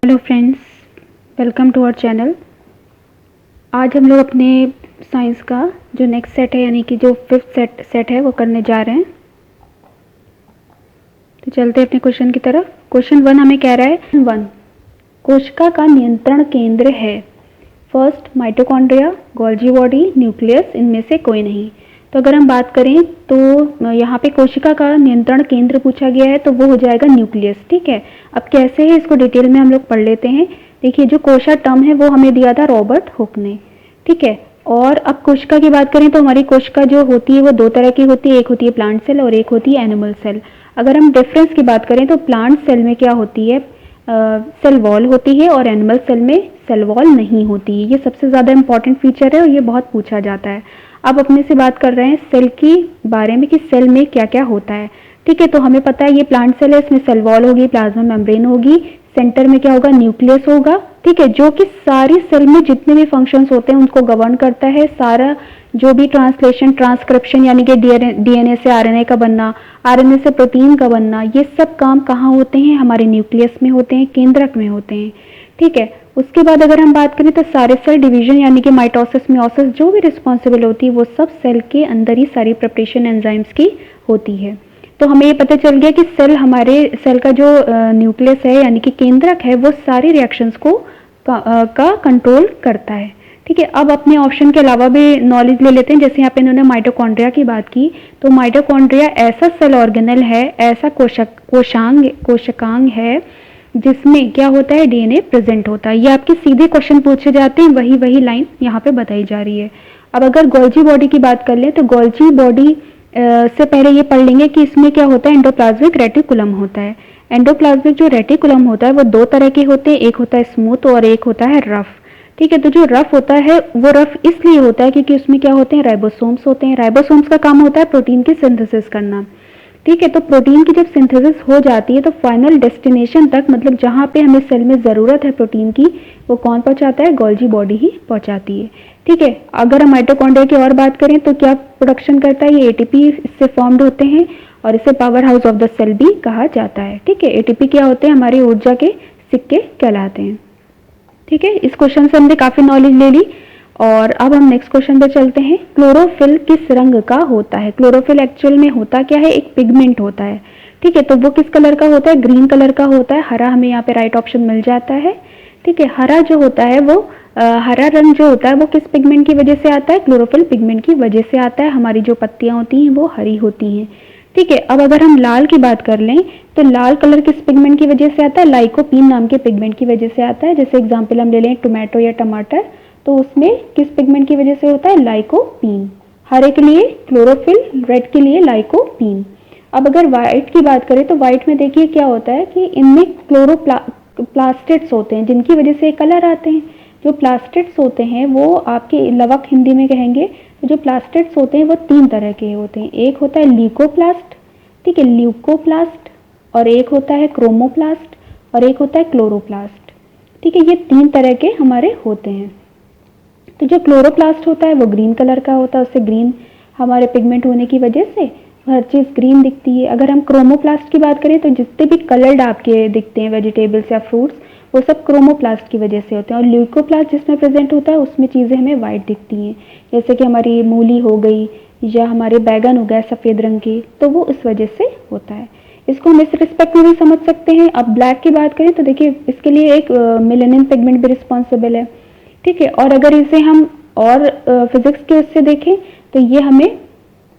Hello friends, welcome to our channel. आज हम लोग अपने साइंस का जो नेक्स्ट सेट है यानी कि जो फिफ्थ सेट है वो करने जा रहे हैं। तो चलते हैं अपने क्वेश्चन की तरफ। क्वेश्चन 1 हमें कह रहा है 1 कोशिका का नियंत्रण केंद्र है। First mitochondria, Golgi body, nucleus, इनमें से कोई नहीं। तो अगर हम बात करें तो यहाँ पे कोशिका का नियंत्रण केंद्र पूछा गया है तो वो हो जाएगा न्यूक्लियस। ठीक है, अब कैसे है इसको डिटेल में हम लोग पढ़ लेते हैं। देखिए, जो कोशा टर्म है वो हमें दिया था रॉबर्ट हुक ने। ठीक है, और अब कोशिका की बात करें तो हमारी कोशिका जो होती है वो दो तरह की होती है, एक होती है प्लांट सेल और एक होती है एनिमल सेल। अगर हम डिफरेंस की बात करें तो प्लांट सेल में क्या होती है, सेल वॉल होती है और एनिमल सेल में सेल वॉल नहीं होती है। ये सबसे ज़्यादा इंपॉर्टेंट फीचर है और ये बहुत पूछा जाता है। अब अपने से बात कर रहे हैं सेल की बारे में कि सेल में क्या क्या होता है। ठीक है, तो हमें पता है ये प्लांट सेल है, इसमें सेल वॉल होगी, प्लाज्मा मेम्ब्रेन होगी, सेंटर में क्या होगा, न्यूक्लियस होगा। ठीक है, जो कि सारी सेल में जितने भी फंक्शंस होते हैं उनको गवर्न करता है। सारा जो भी ट्रांसलेशन, ट्रांसक्रिप्शन यानी कि डीएनए से आरएनए का बनना, आरएनए से प्रोटीन का बनना, ये सब काम कहाँ होते हैं, हमारे न्यूक्लियस में होते हैं, केंद्रक में होते हैं। ठीक है, उसके बाद अगर हम बात करें तो सारे सेल डिवीजन यानी कि माइटोसिस, मियोसिस जो भी रिस्पॉन्सिबल होती है वो सब सेल के अंदर ही सारी प्रिपरेशन एंजाइम्स की होती है। तो हमें ये पता चल गया कि सेल, हमारे सेल का जो न्यूक्लियस है यानी कि केंद्रक है वो सारी रिएक्शंस को का कंट्रोल करता है। ठीक है, अब अपने ऑप्शन के अलावा भी नॉलेज ले लेते हैं। जैसे यहाँ पे इन्होंने माइटोकॉन्ड्रिया की बात की, तो माइटोकॉन्ड्रिया ऐसा सेल ऑर्गेनल है, ऐसा कोशिकांग है जिसमें क्या होता है, डीएनए प्रेजेंट होता है। ये आपके सीधे क्वेश्चन पूछे जाते हैं, वही लाइन यहाँ पे बताई जा रही है। अब अगर गोल्जी बॉडी की बात कर लें तो गोल्जी बॉडी से पहले ये पढ़ लेंगे कि इसमें क्या होता है, एंडोप्लाज्मिक रेटिकुलम होता है। एंडोप्लाज्मिक जो रेटिकुलम होता है वो दो तरह के होते हैं, एक होता है स्मूथ और एक होता है रफ। ठीक है, तो जो रफ होता है वो रफ इसलिए होता है क्योंकि उसमें क्या होते हैं, राइबोसोम्स होते हैं। राइबोसोम्स का काम होता है प्रोटीन की सिंथेसिस करना। ठीक है, तो प्रोटीन की जब सिंथेसिस हो जाती है तो फाइनल डेस्टिनेशन तक, मतलब जहाँ पे हमें सेल में ज़रूरत है प्रोटीन की, वो कौन पहुँचाता है, गोल्जी बॉडी ही पहुँचाती है। ठीक है, अगर हम माइटोकॉन्ड्रिया की और बात करें तो क्या प्रोडक्शन करता है, ये एटीपी इससे फॉर्म्ड होते हैं और इसे powerhouse of the cell भी कहा जाता है। ठीक है, एटीपी क्या होते हैं, हमारी ऊर्जा के सिक्के कहलाते हैं। ठीक है, इस क्वेश्चन से हमने काफ़ी नॉलेज ले ली और अब हम नेक्स्ट क्वेश्चन पे चलते हैं। क्लोरोफिल किस रंग का होता है। क्लोरोफिल एक्चुअल में होता क्या है, एक पिगमेंट होता है। ठीक है, तो वो किस कलर का होता है, ग्रीन कलर का होता है। हरा हमें यहाँ पे राइट ऑप्शन मिल जाता है। ठीक है, हरा जो होता है वो हरा रंग जो होता है वो किस पिगमेंट की वजह से आता है, क्लोरोफिल पिगमेंट की वजह से आता है। हमारी जो पत्तियां होती हैं वो हरी होती हैं। ठीक है, अब अगर हम लाल की बात कर लें तो लाल कलर किस पिगमेंट की वजह से आता है, लाइकोपीन नाम के पिगमेंट की वजह से आता है। जैसे एग्जांपल हम ले लें टोमेटो या टमाटर, तो उसमें किस पिगमेंट की वजह से होता है, लाइकोपीन। हरे के लिए क्लोरोफिल, रेड के लिए लाइकोपीन। अब अगर व्हाइट की बात करें तो व्हाइट में देखिए क्या होता है कि इनमें क्लोरोप्लास्टिड्स होते हैं जिनकी वजह से कलर आते हैं। जो प्लास्टिड्स होते हैं वो आपके लवक हिंदी में कहेंगे, जो प्लास्टिड्स होते हैं वो तीन तरह के होते हैं। एक होता है ल्यूकोप्लास्ट, ठीक है, ल्यूकोप्लास्ट, और एक होता है क्रोमोप्लास्ट और एक होता है क्लोरोप्लास्ट। ठीक है, ये तीन तरह के हमारे होते हैं। तो जो क्लोरोप्लास्ट होता है वो ग्रीन कलर का होता है, उससे ग्रीन हमारे पिगमेंट होने की वजह से हर चीज़ ग्रीन दिखती है। अगर हम क्रोमोप्लास्ट की बात करें तो जितने भी कलर्ड आपके दिखते हैं वेजिटेबल्स या फ्रूट्स, वो सब क्रोमोप्लास्ट की वजह से होते हैं। और ल्यूकोप्लास्ट जिसमें प्रेजेंट होता है उसमें चीज़ें हमें वाइट दिखती हैं, जैसे कि हमारी मूली हो गई या हमारे बैगन हो गए सफ़ेद रंग के, तो वो इस वजह से होता है। इसको हम इस रिस्पेक्ट में भी समझ सकते हैं। अब ब्लैक की बात करें तो देखिए इसके लिए एक मेलानिन पिगमेंट भी रिस्पॉन्सिबल है। ठीक है, और अगर इसे हम और फिजिक्स के उससे देखें तो ये हमें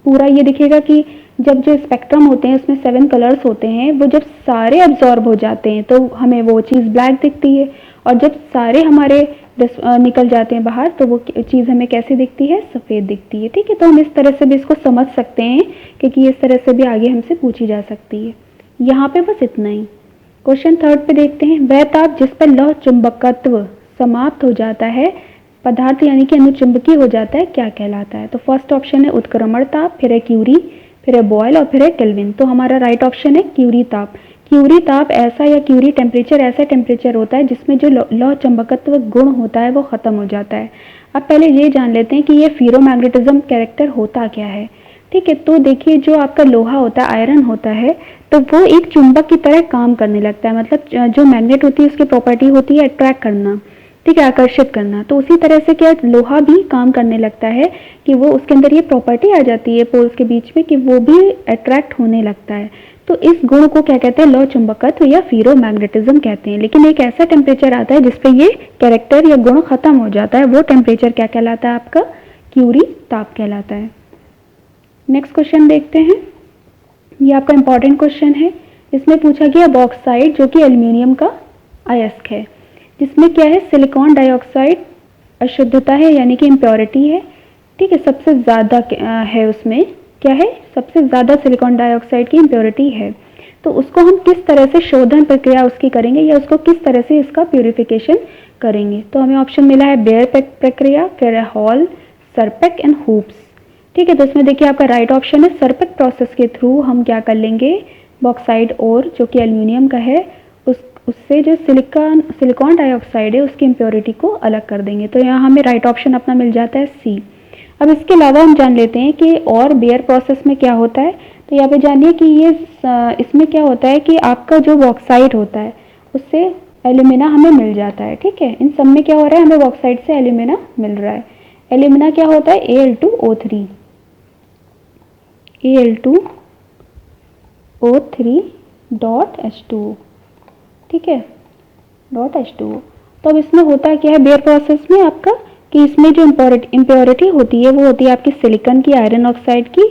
पूरा ये दिखेगा कि जब जो स्पेक्ट्रम होते हैं उसमें 7 कलर्स होते हैं, वो जब सारे अब्जॉर्ब हो जाते हैं तो हमें वो चीज़ ब्लैक दिखती है, और जब सारे हमारे निकल जाते हैं बाहर तो वो चीज़ हमें कैसी दिखती है, सफ़ेद दिखती है। ठीक है, तो हम इस तरह से भी इसको समझ सकते हैं क्योंकि इस तरह से भी आगे हमसे पूछी जा सकती है। यहाँ पे बस इतना ही। क्वेश्चन 3 पे देखते हैं। वह ताप जिस पर लौह चुंबकत्व समाप्त हो जाता है, पदार्थ यानी कि अनुचुंबकीय हो जाता है, क्या कहलाता है। तो फर्स्ट ऑप्शन है उत्क्रमण ताप, फिर है क्यूरी, फिर है बॉयल और फिर है केल्विन। तो हमारा राइट ऑप्शन है क्यूरी ताप। क्यूरी ताप ऐसा या क्यूरी टेम्परेचर ऐसा टेम्परेचर होता है जिसमें जो लौह चुंबकत्व गुण होता है वो खत्म हो जाता है। अब पहले ये जान लेते हैं कि ये फेरोमैग्नेटिज्म कैरेक्टर होता क्या है। ठीक है। तो देखिए जो आपका लोहा होता है, आयरन होता है, तो वो एक चुंबक की तरह काम करने लगता है। मतलब जो मैग्नेट होती है उसकी प्रॉपर्टी होती है अट्रैक्ट करना, ठीक है, आकर्षित करना। तो उसी तरह से क्या लोहा भी काम करने लगता है कि वो उसके अंदर ये प्रॉपर्टी आ जाती है पोल्स के बीच में कि वो भी अट्रैक्ट होने लगता है। तो इस गुण को क्या कहते हैं, लौ चुंबकत्व या फेरोमैग्नेटिज्म कहते हैं। लेकिन एक ऐसा टेम्परेचर आता है जिसपे ये कैरेक्टर या गुण खत्म हो जाता है, वो टेम्परेचर क्या कहलाता है आपका, क्यूरी ताप कहलाता है। नेक्स्ट क्वेश्चन देखते हैं, ये आपका इंपॉर्टेंट क्वेश्चन है। इसमें पूछा गया बॉक्साइड जो कि एल्यूमिनियम का अयस्क है, जिसमें क्या है, सिलिकॉन डाइऑक्साइड अशुद्धता है यानी कि इम्प्योरिटी है, ठीक है, सबसे ज़्यादा है उसमें क्या है, सबसे ज़्यादा सिलिकॉन डाइऑक्साइड की इम्प्योरिटी है। तो उसको हम किस तरह से शोधन प्रक्रिया उसकी करेंगे या उसको किस तरह से इसका प्यूरिफिकेशन करेंगे। तो हमें ऑप्शन मिला है बेयर प्रक्रिया, फिर है हॉल, सरपेक एंड हूप्स, ठीक है। तो इसमें देखिए आपका राइट ऑप्शन है सरपेक प्रोसेस के थ्रू हम क्या कर लेंगे, बॉक्साइड और जो कि एल्यूमिनियम का है उससे जो सिलिकॉन डाइऑक्साइड है उसकी इम्प्योरिटी को अलग कर देंगे। तो यहाँ हमें राइट ऑप्शन अपना मिल जाता है सी। अब इसके अलावा हम जान लेते हैं कि और बेयर प्रोसेस में क्या होता है। तो यहाँ पे जानिए कि ये इसमें क्या होता है कि आपका जो बॉक्साइड होता है उससे एल्यूमिना हमें मिल जाता है, ठीक है। इन सब में क्या हो रहा है, हमें बॉक्साइड से एल्यूमिना मिल रहा है। एल्यूमिना क्या होता है, Al2O3 Al2O3.H2O, ठीक है, .H2O। तो अब इसमें होता क्या है बेयर प्रोसेस में आपका कि इसमें जो इम्प्योरिटी होती है वो होती है आपकी सिलिकॉन की, आयरन ऑक्साइड की,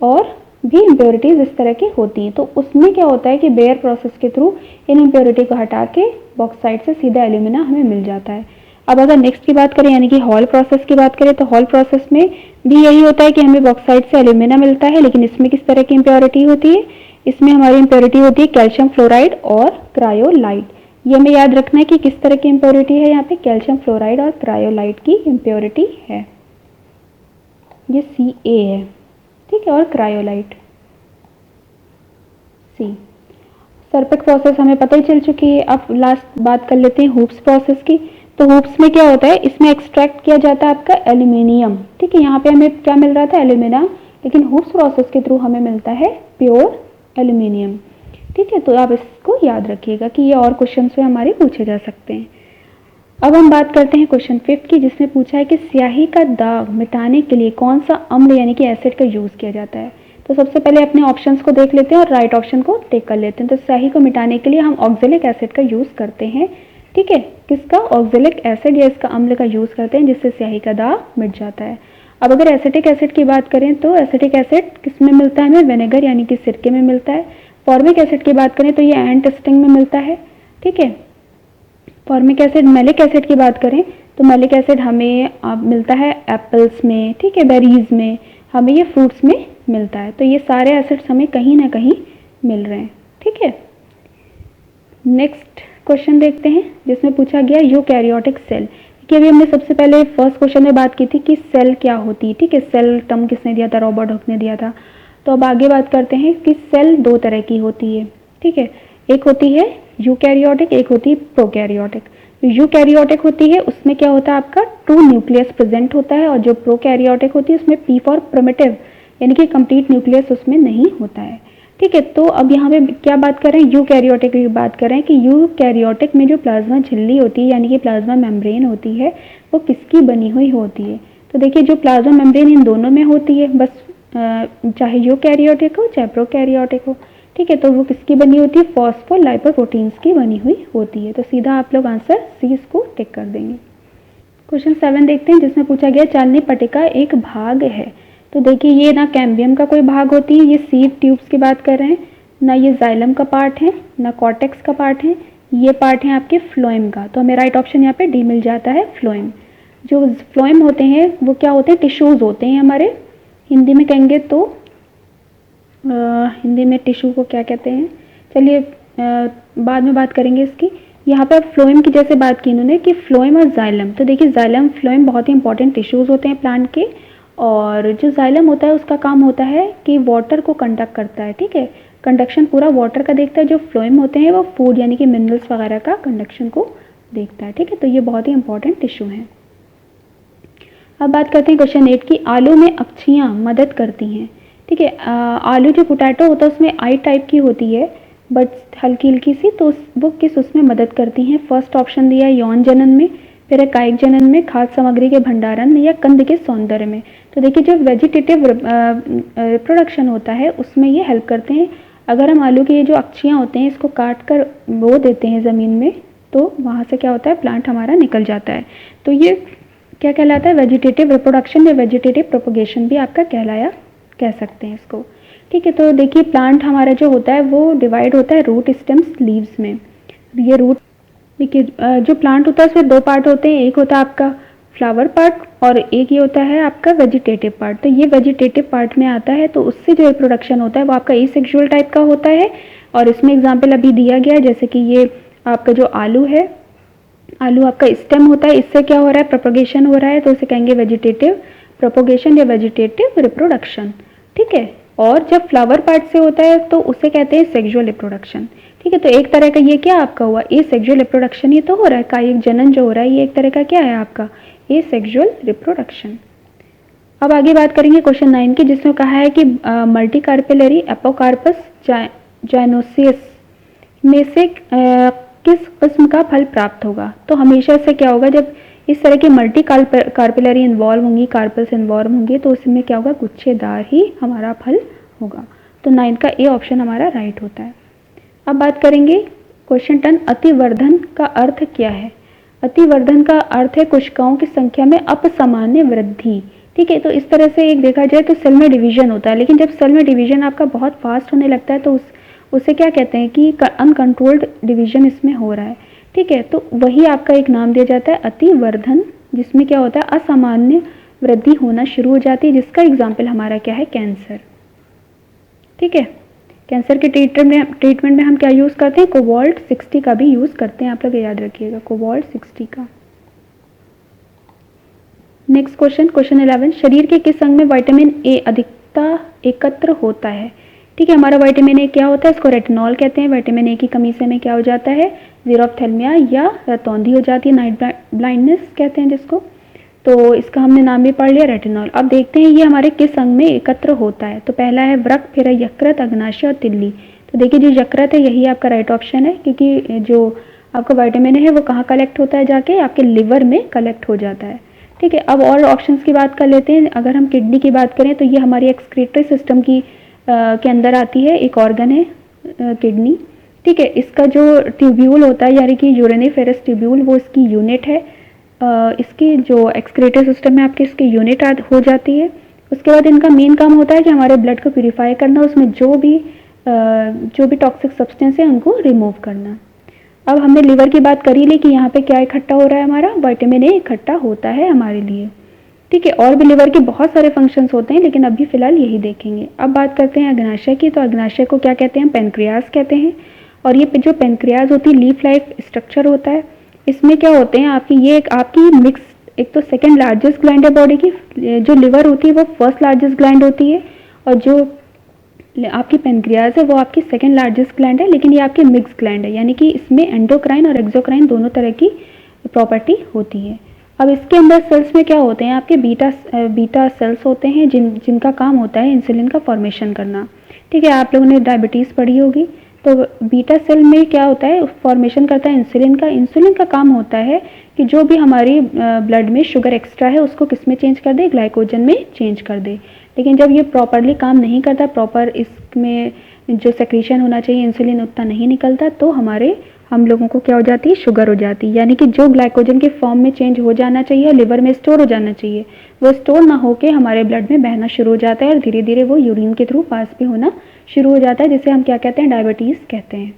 और भी इम्प्योरिटीज इस तरह की होती हैं। तो उसमें क्या होता है कि बेयर प्रोसेस के थ्रू इन इम्प्योरिटी को हटा के बॉक्साइड से सीधा एल्यूमिना हमें मिल जाता है। अब अगर नेक्स्ट की बात करें यानी कि हॉल प्रोसेस की बात करें, तो हॉल प्रोसेस में भी यही होता है कि हमें बॉक्साइड से एल्यूमिना मिलता है, लेकिन इसमें किस तरह की इम्प्योरिटी होती है, इसमें हमारी इम्प्योरिटी होती है कैल्शियम फ्लोराइड और क्रायोलाइट। ये हमें याद रखना है कि किस तरह की इम्प्योरिटी है, यहाँ पे कैल्शियम फ्लोराइड और क्रायोलाइट की इम्प्योरिटी है, ये Ca है, ठीक है, और क्रायोलाइट C। सरपेक प्रोसेस हमें पता ही चल चुकी है। अब लास्ट बात कर लेते हैं हुप्स प्रोसेस की। तो हुप्स में क्या होता है, इसमें एक्सट्रैक्ट किया जाता है आपका एल्यूमिनियम, ठीक है। यहाँ पे हमें क्या मिल रहा था, एल्यूमिना, लेकिन हुप्स प्रोसेस के थ्रू हमें मिलता है प्योर एल्यूमिनियम, ठीक है। तो आप इसको याद रखिएगा कि ये और क्वेश्चन में हमारे पूछे जा सकते हैं। अब हम बात करते हैं क्वेश्चन 5 की, जिसमें पूछा है कि स्याही का दाग मिटाने के लिए कौन सा अम्ल यानी कि एसिड का यूज़ किया जाता है। तो सबसे पहले अपने ऑप्शंस को देख लेते हैं और राइट ऑप्शन को टिक कर लेते हैं। तो स्याही को मिटाने के लिए हम ऑक्जेलिक एसिड का यूज़ करते हैं, ठीक है। किसका, ऑक्जेलिक एसिड या इसका अम्ल का यूज़ करते हैं, जिससे स्याही का दाग मिट जाता है। अब अगर एसिटिक एसिड की बात करें तो एसिटिक एसिड किस में मिलता है, हमें विनेगर यानी कि सिरके में मिलता है। फॉर्मिक एसिड की बात करें तो ये एंट स्टिंग में मिलता है, ठीक है। फॉर्मिक एसिड, मैलिक एसिड की बात करें तो मैलिक एसिड हमें मिलता है एप्पल्स में, ठीक है, बेरीज में, हमें ये फ्रूट्स में मिलता है। तो ये सारे एसिड्स हमें कहीं ना कहीं मिल रहे हैं, ठीक है। नेक्स्ट क्वेश्चन देखते हैं, जिसमें पूछा गया यूकैरियोटिक सेल, कि अभी हमने सबसे पहले फर्स्ट क्वेश्चन में बात की थी कि सेल क्या होती है, ठीक है। सेल टर्म किसने दिया था, रॉबर्ट हुक ने दिया था। तो अब आगे बात करते हैं कि सेल दो तरह की होती है, ठीक है। एक होती है यूकैरियोटिक, एक होती है प्रोकैरियोटिक। यूकैरियोटिक होती है उसमें क्या होता है, आपका 2 न्यूक्लियस प्रेजेंट होता है, और जो प्रोकैरियोटिक होती है उसमें P फॉर प्रिमिटिव यानी कि कंप्लीट न्यूक्लियस उसमें नहीं होता है, ठीक है। तो अब यहाँ पे क्या बात कर रहे हैं, यूकैरियोटिक की बात कर रहे हैं कि यूकैरियोटिक में जो प्लाज्मा झिल्ली होती है यानी कि प्लाज्मा मेम्ब्रेन होती है वो किसकी बनी हुई होती है। तो देखिए जो प्लाज्मा मेम्ब्रेन इन दोनों में होती है, बस चाहे यूकैरियोटिक हो चाहे प्रोकैरियोटिक हो, ठीक है। तो वो किसकी बनी होती है, फॉस्फोलाइपोप्रोटीन्स की बनी हुई होती है। तो सीधा आप लोग आंसर सी इसको टिक कर देंगे। क्वेश्चन 7 देखते हैं, जिसमें पूछा गया चालनी पट्टिका एक भाग है। तो देखिए ये ना कैम्बियम का कोई भाग होती है, ये सीव ट्यूब्स की बात कर रहे हैं, ना ये जाइलम का पार्ट है, ना कॉर्टेक्स का पार्ट है, ये पार्ट है आपके फ्लोएम का। तो हमें राइट ऑप्शन यहाँ पे डी मिल जाता है, फ्लोएम। जो फ्लोएम होते हैं वो क्या होते हैं, टिश्यूज़ होते हैं हमारे, हिंदी में कहेंगे तो हिंदी में टिश्यू को क्या कहते हैं, चलिए बाद में बात करेंगे इसकी। यहाँ पर फ्लोएम की जैसे बात की इन्होंने कि फ्लोएम और जाइलम, तो देखिए जाइलम फ्लोएम बहुत ही इंपॉर्टेंट टिश्यूज़ होते हैं प्लांट के, और जो जाइलम होता है उसका काम होता है कि वाटर को कंडक्ट करता है, ठीक है, कंडक्शन पूरा वाटर का देखता है। जो फ्लोएम होते हैं वो फूड यानी कि मिनरल्स वगैरह का कंडक्शन को देखता है, ठीक है। तो ये बहुत ही इंपॉर्टेंट टिश्यू है। अब बात करते हैं क्वेश्चन 8 की, आलू में अक्षियाँ मदद करती हैं, ठीक है। आलू जो पोटैटो होता है उसमें आई टाइप की होती है, बट हल्की हल्की सी, तो वो किस उसमें मदद करती हैं? फर्स्ट ऑप्शन दिया है यौन जनन में, फिर है कायिक जनन में, खाद्य सामग्री के भंडारण में, या कंद के सौंदर्य में। तो देखिए जो वेजिटेटिव रिप्रोडक्शन होता है उसमें ये हेल्प करते हैं। अगर हम आलू के ये जो अक्षियाँ होते हैं इसको काट कर बो देते हैं ज़मीन में, तो वहाँ से क्या होता है, प्लांट हमारा निकल जाता है। तो ये क्या कहलाता है? वेजिटेटिव रिप्रोडक्शन या वेजिटेटिव प्रोपोगेशन भी आपका कह सकते हैं इसको। ठीक है। तो देखिए प्लांट हमारा जो होता है वो डिवाइड होता है रूट, स्टेम्स, लीव्स में। ये रूट, देखिए जो प्लांट होता है उसमें दो पार्ट होते हैं, एक होता है आपका फ्लावर पार्ट और एक ये होता है आपका वेजिटेटिव पार्ट। तो ये वेजिटेटिव पार्ट में आता है, तो उससे जो रिप्रोडक्शन होता है वो आपका एसेक्सुअल टाइप का होता है। और इसमें एग्जाम्पल अभी दिया गया है, जैसे कि ये आपका जो आलू है, आलू आपका स्टेम होता है, इससे क्या हो रहा है, प्रोपोगेशन हो रहा है, तो उसे कहेंगे वेजिटेटिव प्रोपोगेशन या वेजिटेटिव रिप्रोडक्शन। ठीक है। और जब फ्लावर पार्ट से होता है तो उसे कहते हैं सेक्सुअल रिप्रोडक्शन। ठीक है। तो एक तरह का ये क्या आपका हुआ, ए सेक्सुअल रिप्रोडक्शन ही तो हो रहा है, कायिक जनन जो हो रहा है ये एक तरह का क्या है आपका, ए सेक्सुअल रिप्रोडक्शन। अब आगे बात करेंगे क्वेश्चन 9 की, जिसमें कहा है कि मल्टी कार्पेलरी एपोकार्पस जाइनोसियस में से किस किस्म का फल प्राप्त होगा? तो हमेशा से क्या होगा, जब इस तरह की मल्टी कार्पेलरी इन्वॉल्व होंगी, कार्पल्स इन्वॉल्व होंगे, तो उसमें क्या होगा, गुच्छेदार ही हमारा फल होगा। तो 9 का ए ऑप्शन हमारा राइट होता है। अब बात करेंगे क्वेश्चन 10, अतिवर्धन का अर्थ क्या है? अतिवर्धन का अर्थ है कोशिकाओं की संख्या में अपसामान्य वृद्धि। ठीक है। तो इस तरह से एक देखा जाए तो सेल में डिवीजन होता है, लेकिन जब सेल में डिवीजन आपका बहुत फास्ट होने लगता है तो उसे क्या कहते हैं कि अनकंट्रोल्ड डिवीजन इसमें हो रहा है। ठीक है। तो वही आपका एक नाम दिया जाता है अतिवर्धन, जिसमें क्या होता है, असामान्य वृद्धि होना शुरू हो जाती है, जिसका एग्जाम्पल हमारा क्या है, कैंसर। ठीक है। कैंसर के ट्रीटमेंट में हम क्या यूज़ करते हैं, कोबाल्ट 60 का भी यूज़ करते हैं, आप लोग याद रखिएगा, कोबाल्ट 60 का। नेक्स्ट क्वेश्चन 11, शरीर के किस अंग में विटामिन ए अधिकता एकत्र होता है? ठीक है। हमारा विटामिन ए क्या होता है, इसको रेटिनॉल कहते हैं। विटामिन ए की कमी से हमें क्या हो जाता है, जीरोफ्थेल्मिया या रतौंधी हो जाती है, नाइट ब्लाइंडनेस कहते हैं जिसको। तो इसका हमने नाम भी पढ़ लिया, रेटिनॉल। अब देखते हैं ये हमारे किस अंग में एकत्र होता है। तो पहला है वृक्क, फिर है यकृत, अग्नाशय और तिल्ली। तो देखिए जो यकृत है यही आपका राइट ऑप्शन है, क्योंकि जो आपका विटामिन है वो कहाँ कलेक्ट होता है, जाके आपके लिवर में कलेक्ट हो जाता है। ठीक है। अब और ऑप्शंस की बात कर लेते हैं। अगर हम किडनी की बात करें तो ये हमारी एक्सक्रीटरी सिस्टम की के अंदर आती है, एक ऑर्गन है किडनी। ठीक है। इसका जो ट्यूब्यूल होता है, यानी कि यूरिनिफेरस ट्यूब्यूल, वो इसकी यूनिट है। इसकी जो एक्सक्रीटरी सिस्टम में आपकी इसकी यूनिट हो जाती है। उसके बाद इनका मेन काम होता है कि हमारे ब्लड को प्यूरिफाई करना, उसमें जो भी टॉक्सिक सब्सटेंस है उनको रिमूव करना। अब हमने लिवर की बात करी ली कि यहाँ पे क्या इकट्ठा हो रहा है, हमारा विटामिन ए इकट्ठा होता है हमारे लिए। ठीक है। और भी लिवर के बहुत सारे फंक्शंस होते हैं, लेकिन अभी फिलहाल यही देखेंगे। अब बात करते हैं अग्नाशय की। तो अग्नाशय को क्या कहते हैं, पेनक्रियाज कहते हैं। और ये जो पेनक्रियाज होती है, लीफ लाइक स्ट्रक्चर होता है। इसमें क्या होते हैं आपकी, ये एक आपकी मिक्स, एक तो सेकंड लार्जेस्ट ग्लैंड है बॉडी की। जो लिवर होती है वो फर्स्ट लार्जेस्ट ग्लैंड होती है, और जो आपकी पेनक्रियाज है वो आपकी सेकंड लार्जेस्ट ग्लैंड है, लेकिन ये आपकी मिक्स ग्लैंड है, यानी कि इसमें एंडोक्राइन और एक्सोक्राइन दोनों तरह की प्रॉपर्टी होती है। अब इसके अंदर सेल्स में क्या होते हैं, आपके बीटा सेल्स होते हैं, जिनका काम होता है इंसुलिन का फॉर्मेशन करना। ठीक है। आप लोगों ने डायबिटीज़ पढ़ी होगी, तो बीटा सेल में क्या होता है, फॉर्मेशन करता है इंसुलिन का। इंसुलिन का काम होता है कि जो भी हमारी ब्लड में शुगर एक्स्ट्रा है उसको किस में चेंज कर दे, ग्लाइकोजन में चेंज कर दे। लेकिन जब ये प्रॉपरली काम नहीं करता, प्रॉपर इसमें जो सेक्रीशन होना चाहिए इंसुलिन उतना नहीं निकलता, तो हम लोगों को क्या हो जाती है, शुगर हो जाती है। यानी कि जो ग्लाइकोजन के फॉर्म में चेंज हो जाना चाहिए, लिवर में स्टोर हो जाना चाहिए, वो स्टोर ना होके हमारे ब्लड में बहना शुरू हो जाता है, और धीरे धीरे वो यूरिन के थ्रू पास भी होना शुरू हो जाता है, जिसे हम क्या कहते हैं, डायबिटीज़ कहते हैं।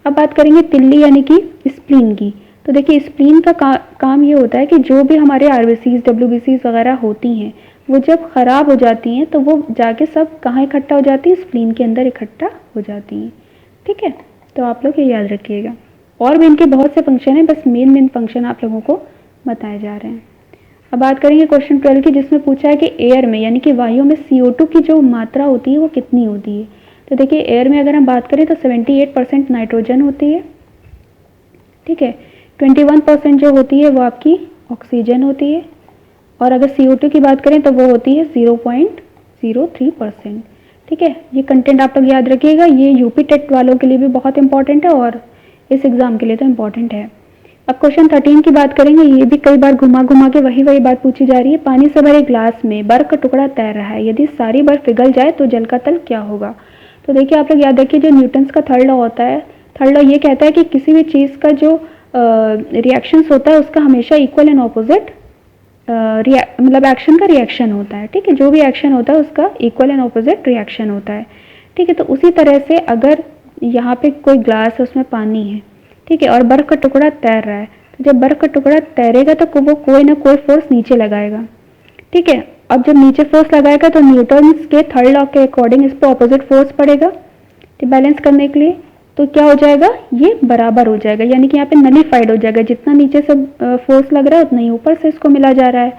अब बात करेंगे तिल्ली यानी कि स्प्लीन की। तो देखिए स्प्लीन का काम ये होता है कि जो भी हमारे आरबीसीज, डब्ल्यूबीसीज वगैरह होती हैं, वो जब ख़राब हो जाती हैं तो वो जाके सब कहाँ इकट्ठा हो जाती है, स्प्लीन के अंदर इकट्ठा हो जाती हैं। ठीक है। तो आप लोग ये याद रखिएगा। और भी इनके बहुत से फंक्शन हैं, बस मेन फंक्शन आप लोगों को बताए जा रहे हैं। अब बात करेंगे क्वेश्चन 12 की, जिसमें पूछा है कि एयर में यानी कि वायु में CO2 की जो मात्रा होती है वो कितनी होती है। तो देखिए एयर में अगर हम बात करें तो 78% नाइट्रोजन होती है। ठीक है। 21% जो होती है वो आपकी ऑक्सीजन होती है, और अगर CO2 की बात करें तो वो होती है 0.03%। ठीक है, ये कंटेंट आप लोग याद रखिएगा, ये यूपी टेट वालों के लिए भी बहुत इंपॉर्टेंट है और इस एग्ज़ाम के लिए तो इम्पॉर्टेंट है। अब क्वेश्चन 13 की बात करेंगे। ये भी कई बार घुमा घुमा के वही बात पूछी जा रही है। पानी से भरे ग्लास में बर्फ का टुकड़ा तैर रहा है, यदि सारी बर्फ पिघल जाए तो जल का तल क्या होगा? तो देखिए आप लोग याद रखिए, जो न्यूटन्स का थर्ड लॉ होता है, थर्ड लॉ ये कहता है कि किसी भी चीज़ का जो रिएक्शंस होता है उसका हमेशा इक्वल एंड ऑपोजिट मतलब एक्शन का रिएक्शन होता है। ठीक है, जो भी एक्शन होता है उसका इक्वल एंड ऑपोजिट रिएक्शन होता है। ठीक है, तो उसी तरह से अगर यहाँ पे कोई ग्लास है, उसमें पानी है, ठीक है, और बर्फ़ का टुकड़ा तैर रहा है, तो जब बर्फ़ का टुकड़ा तैरेगा तो वो कोई ना कोई फोर्स नीचे लगाएगा। ठीक है, अब जब नीचे फोर्स लगाएगा तो न्यूटन्स के थर्ड लॉ के अकॉर्डिंग इस पर ऑपोजिट फोर्स पड़ेगा, तो बैलेंस करने के लिए तो क्या हो जाएगा, ये बराबर हो जाएगा, यानी कि यहाँ पे नलीफाइड हो जाएगा। जितना नीचे से फोर्स लग रहा है उतना ही ऊपर से इसको मिला जा रहा है।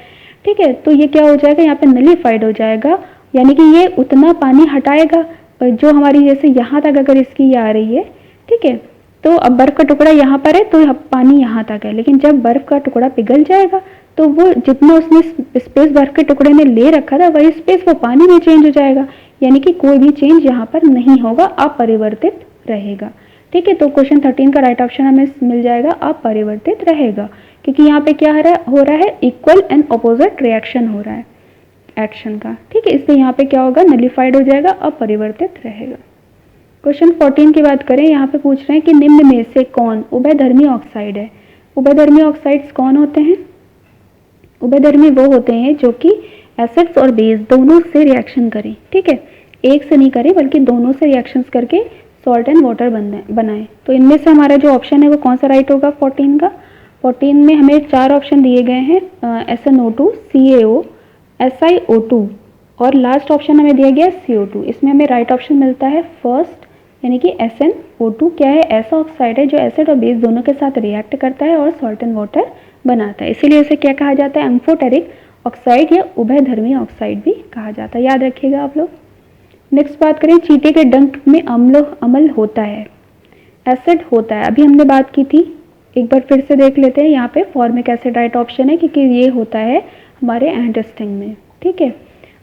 ठीक है, तो ये क्या हो जाएगा, यहाँ पे नलीफाइड हो जाएगा, यानी कि ये उतना पानी हटाएगा जो हमारी, जैसे यहाँ तक अगर इसकी ये आ रही है, ठीक है, तो अब बर्फ़ का टुकड़ा यहाँ पर है तो पानी यहाँ तक है, लेकिन जब बर्फ़ का टुकड़ा पिघल जाएगा तो वो जितना उसने स्पेस बर्फ़ के टुकड़े ने ले रखा था वही स्पेस वो पानी में चेंज हो जाएगा, यानी कि कोई भी चेंज यहाँ पर नहीं होगा, अपरिवर्तित रहेगा। ठीक है, तो क्वेश्चन 13 का राइट ऑप्शन हमें मिल जाएगा, अपरिवर्तित रहेगा, क्योंकि यहाँ पे क्या हो रहा है, इक्वल एंड अपोजिट रिएक्शन हो रहा है एक्शन का। ठीक है, इसलिए यहाँ पे क्या होगा, नलीफाइड हो जाएगा, अपरिवर्तित रहेगा। क्वेश्चन 14 की बात करें, यहाँ पे पूछ रहे हैं कि निम्न में से कौन उभयधर्मी ऑक्साइड है? उभयधर्मी ऑक्साइड्स कौन होते हैं? उभयधर्मी वो होते हैं जो कि एसिड्स और बेस दोनों से रिएक्शन करें। ठीक है, एक से नहीं करें बल्कि दोनों से रिएक्शंस करके सॉल्ट एंड वाटर बनाए। तो इनमें से हमारा जो ऑप्शन है वो कौन सा राइट होगा 14 का? 14 में हमें 4 ऑप्शन दिए गए हैं, SnO2, CaO, SiO2 और लास्ट ऑप्शन हमें दिया गया CO2। इसमें हमें राइट ऑप्शन मिलता है फर्स्ट, यानी कि SnO2 क्या है, ऐसा ऑक्साइड है जो एसिड और बेस दोनों के साथ रिएक्ट करता है और सॉल्ट एंड वाटर बनाता है, इसीलिए इसे क्या कहा जाता है, एम्फोटेरिक ऑक्साइड या उभयधर्मी ऑक्साइड भी कहा जाता है, याद रखिएगा आप लोग। नेक्स्ट बात करें, चींटी के डंक में अम्ल होता है, एसिड होता है, अभी हमने बात की थी, एक बार फिर से देख लेते हैं। यहाँ पे फॉर्मिक एसिड राइट ऑप्शन है क्योंकि ये होता है हमारे एंटेस्टिंग में। ठीक है,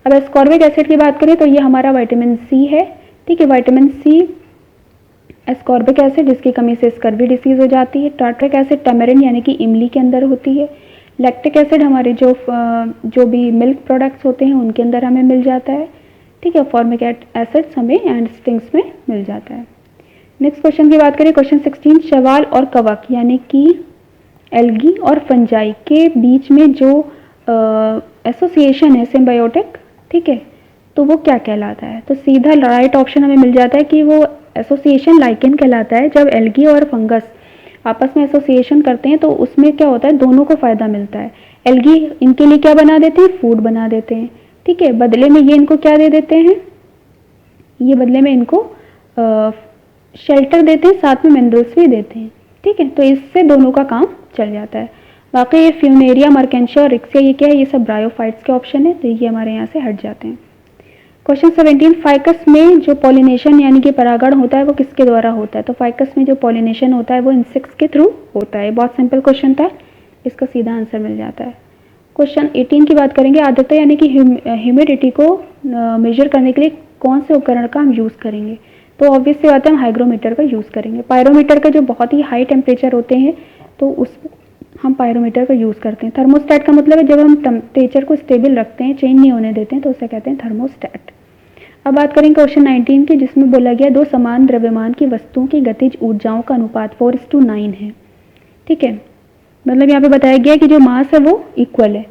अब एस्कॉर्बिक एसिड की बात करें तो ये हमारा विटामिन सी है। ठीक है, विटामिन सी एस्कॉर्बिक एसिड, जिसकी कमी से स्कर्वी डिसीज हो जाती है। टार्ट्रिक एसिड टैमरिन यानी कि इमली के अंदर होती है। लैक्टिक एसिड हमारे जो भी मिल्क प्रोडक्ट्स होते हैं उनके अंदर हमें मिल जाता है। ठीक है, फॉर्मिक एसिड्स हमें एंटेस्टिंग्स में मिल जाता है। नेक्स्ट क्वेश्चन की बात करें, क्वेश्चन 16, शैवाल और कवक यानी कि एल्गी और फंजाई के बीच में जो एसोसिएशन है सिम्बायोटिक, ठीक है, तो वो क्या कहलाता है? तो सीधा राइट ऑप्शन हमें मिल जाता है कि वो एसोसिएशन लाइकेन कहलाता है। जब एल्गी और फंगस आपस में एसोसिएशन करते हैं तो उसमें क्या होता है, दोनों को फ़ायदा मिलता है। एल्गी इनके लिए क्या बना देते हैं, फूड बना देते हैं। ठीक है, बदले में ये इनको क्या दे देते हैं, ये बदले में इनको शेल्टर देते हैं, साथ में मिनरल्स भी देते हैं। ठीक है, तो इससे दोनों का काम चल जाता है। बाकी ये फ्यूनेरिया, मर्केंशिया और रिक्सिया ये क्या है, ये सब ब्रायोफाइट्स के ऑप्शन है, तो ये हमारे यहाँ से हट जाते हैं। क्वेश्चन 17, फाइकस में जो पॉलिनेशन यानी कि परागण होता है वो किसके द्वारा होता है? तो फाइकस में जो पॉलिनेशन होता है वो इंसेक्ट्स के थ्रू होता है। बहुत सिंपल क्वेश्चन था, इसका सीधा आंसर मिल जाता है। क्वेश्चन 18 की बात करेंगे, आर्द्रता यानी कि ह्यूमिडिटी को मेजर करने के लिए कौन से उपकरण का हम यूज़ करेंगे? तो ऑब्वियस सी बात है, हम हाइग्रोमीटर का यूज़ करेंगे। पायरोमीटर का जो बहुत ही हाई टेम्परेचर होते हैं तो उस हम पायरोमीटर का यूज़ करते हैं। थर्मोस्टेट का मतलब है जब हम टेम्परेचर को स्टेबल रखते हैं, चेंज नहीं होने देते हैं, तो उसे कहते हैं थर्मोस्टेट। अब बात करेंगे क्वेश्चन 19 की, जिसमें बोला गया दो समान द्रव्यमान की वस्तुओं की गतिज ऊर्जाओं का अनुपात 4:9 है। ठीक है, मतलब यहाँ पे बताया गया कि जो मास है वो इक्वल है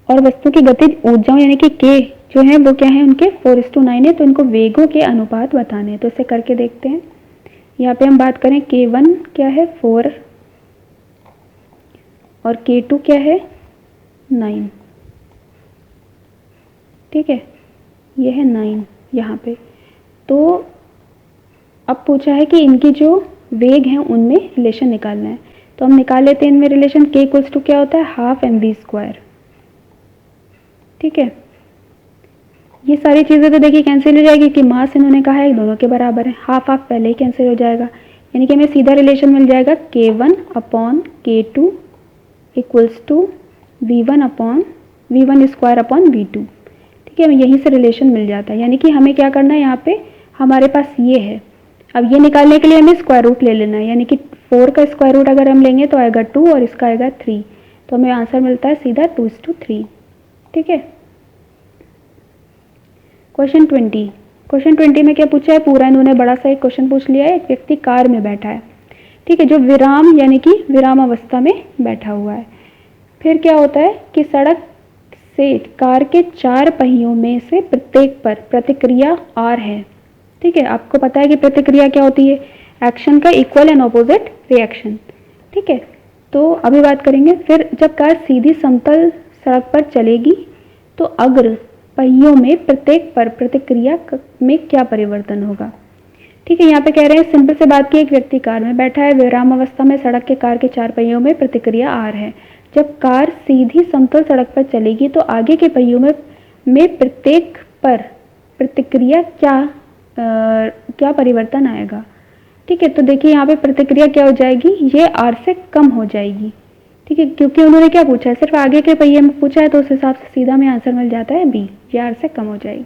और वस्तु की गतिज ऊर्जाओं यानी कि के जो है वो क्या है, उनके 4:9 है, तो इनको वेगों के अनुपात बताने हैं। तो इसे करके देखते हैं। यहाँ पे हम बात करें K1 क्या है 4 और K2 क्या है 9। ठीक है, ये है 9 यहाँ पे। तो अब पूछा है कि इनकी जो वेग हैं उनमें रिलेशन निकालना है, तो हम निकाल लेते हैं इनमें रिलेशन। K इक्वल्स टू क्या होता है, हाफ mv²। ठीक है, ये सारी चीज़ें तो देखिए कैंसिल हो जाएगी कि मास इन्होंने कहा है दोनों के बराबर है, हाफ हाफ पहले ही कैंसिल हो जाएगा, यानी कि हमें सीधा रिलेशन मिल जाएगा K1 upon K2 equals to V1 square upon V2। ठीक है, यहीं से रिलेशन मिल जाता है। यानी कि हमें क्या करना है, यहाँ पे हमारे पास ये है, अब ये निकालने के लिए हमें स्क्वायर रूट ले लेना है। यानी कि 4 का स्क्वायर रूट अगर हम लेंगे तो आएगा 2 और इसका आएगा 3, तो हमें आंसर मिलता है सीधा 2:3। ठीक है। क्वेश्चन 20, क्वेश्चन 20 में क्या पूछा है, पूरा इन्होंने बड़ा सा एक क्वेश्चन पूछ लिया है। एक व्यक्ति कार में बैठा है, ठीक है, जो विराम यानी कि विराम अवस्था में बैठा हुआ है। फिर क्या होता है कि सड़क से कार के 4 पहियों में से प्रत्येक पर प्रतिक्रिया R है। ठीक है, आपको पता है कि प्रतिक्रिया क्या होती है, एक्शन का इक्वल एंड ऑपोजिट रिएक्शन। ठीक है, तो अभी बात करेंगे। फिर जब कार सीधी समतल सड़क पर चलेगी तो अग्र पहियों में प्रत्येक पर प्रतिक्रिया में क्या परिवर्तन होगा। ठीक है, यहाँ पे कह रहे हैं सिंपल से बात की, एक व्यक्ति कार में बैठा है, विराम अवस्था में, सड़क के कार के 4 पहियों में प्रतिक्रिया R है। जब कार सीधी समतल सड़क पर चलेगी तो आगे के पहियों में प्रत्येक पर प्रतिक्रिया क्या परिवर्तन आएगा। ठीक है, तो देखिए यहाँ पे प्रतिक्रिया क्या हो जाएगी, ये R से कम हो जाएगी। ठीक है, क्योंकि उन्होंने क्या पूछा है, सिर्फ आगे के पहिए में पूछा है, तो उस हिसाब से सीधा में आंसर मिल जाता है बी, ये R से कम हो जाएगी।